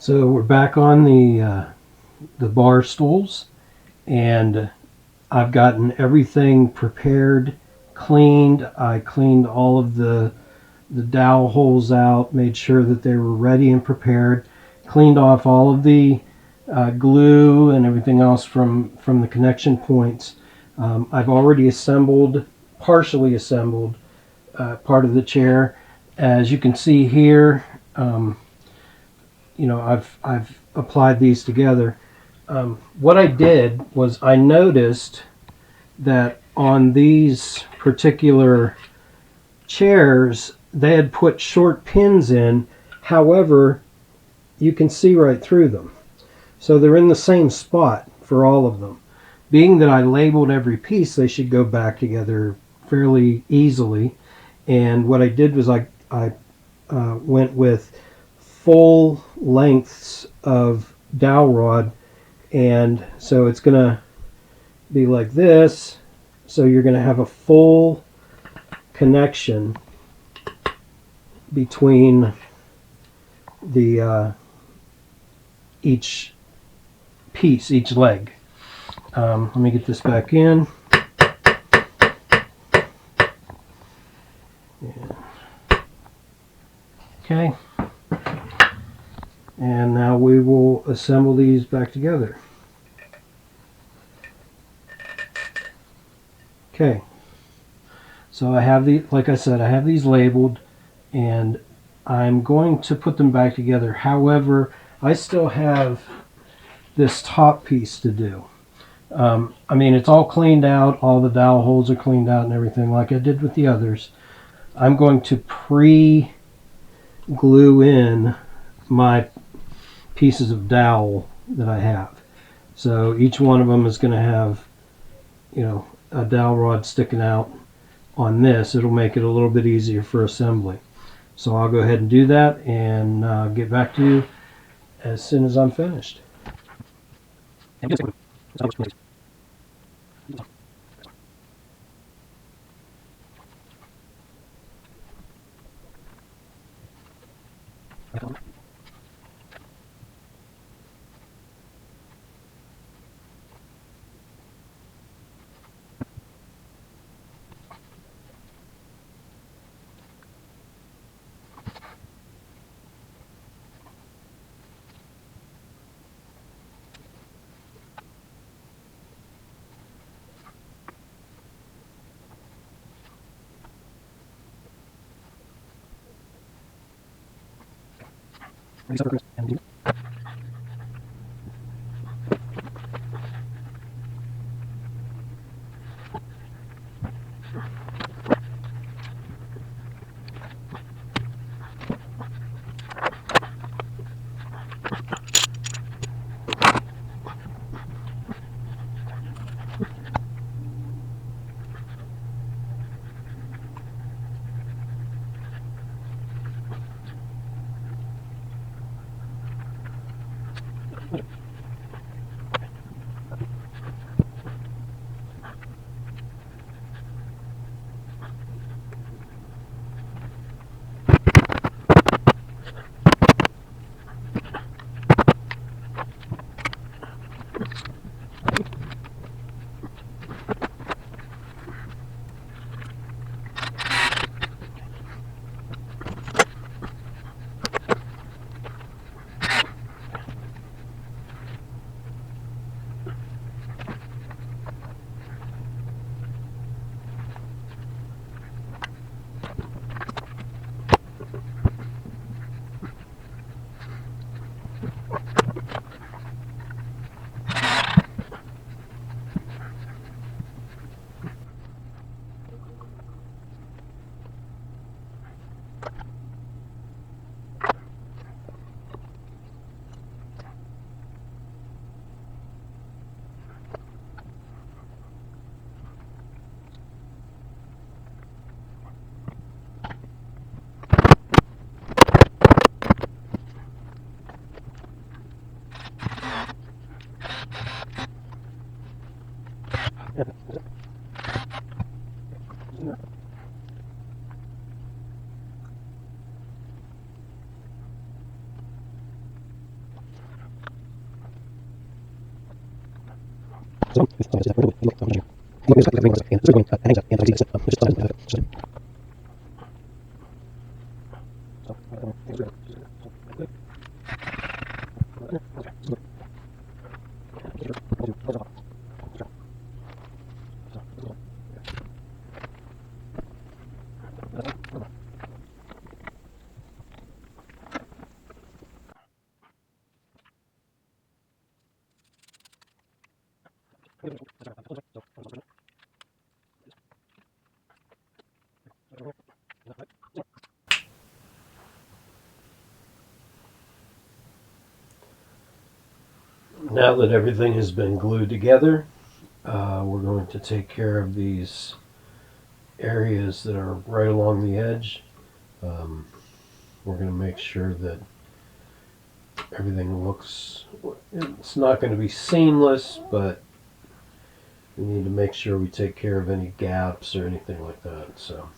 So we're back on the bar stools, and I've gotten everything prepared, cleaned. I cleaned all of the dowel holes out, made sure that they were ready and prepared, cleaned off all of the glue and everything else from the connection points. I've already assembled, partially assembled, part of the chair. As you can see here, I've applied these together. What I did was I noticed that on these particular chairs they had put short pins in. However, you can see right through them. So they're in the same spot for all of them. Being that I labeled every piece, they should go back together fairly easily. And what I did was I went with full lengths of dowel rod, and so it's going to be like this. So you're going to have a full connection between the each piece, each leg. Let me get this back in. Okay. And now we will assemble these back together. Okay. So I have like I said, I have these labeled, and I'm going to put them back together. However, I still have this top piece to do. I mean, it's all cleaned out, all the dowel holes are cleaned out and everything like I did with the others. I'm going to pre-glue in my pieces of dowel that I have. So each one of them is going to have, a dowel rod sticking out on this. It'll make it a little bit easier for assembly. So I'll go ahead and do that and get back to you as soon as I'm finished. Now that everything has been glued together, we're going to take care of these areas that are right along the edge. We're going to make sure that everything looks, it's not going to be seamless, but we need to make sure we take care of any gaps or anything like that. So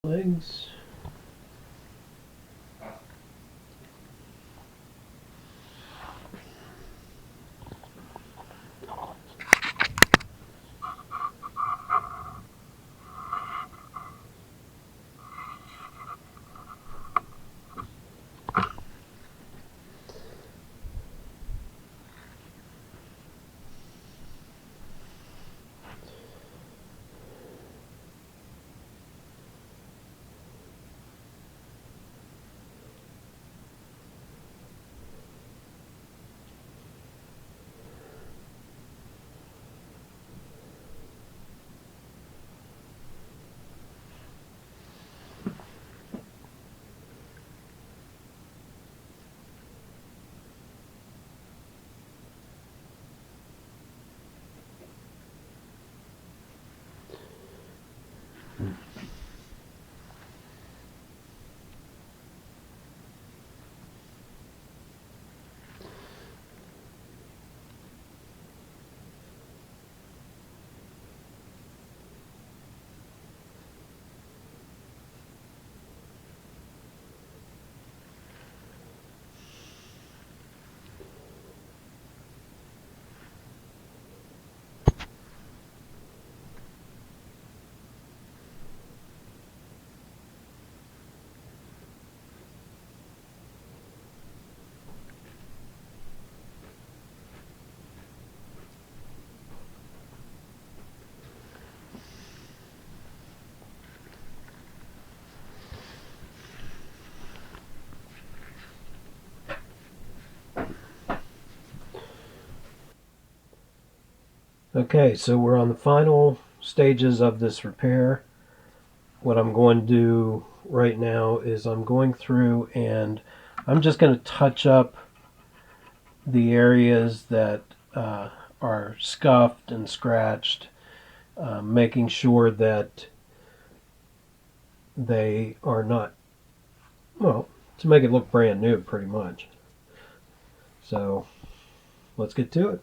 legs. Okay, so we're on the final stages of this repair. What I'm going to do right now is I'm going through and I'm just going to touch up the areas that are scuffed and scratched, making sure that they are not, well, to make it look brand new pretty much. So let's get to it.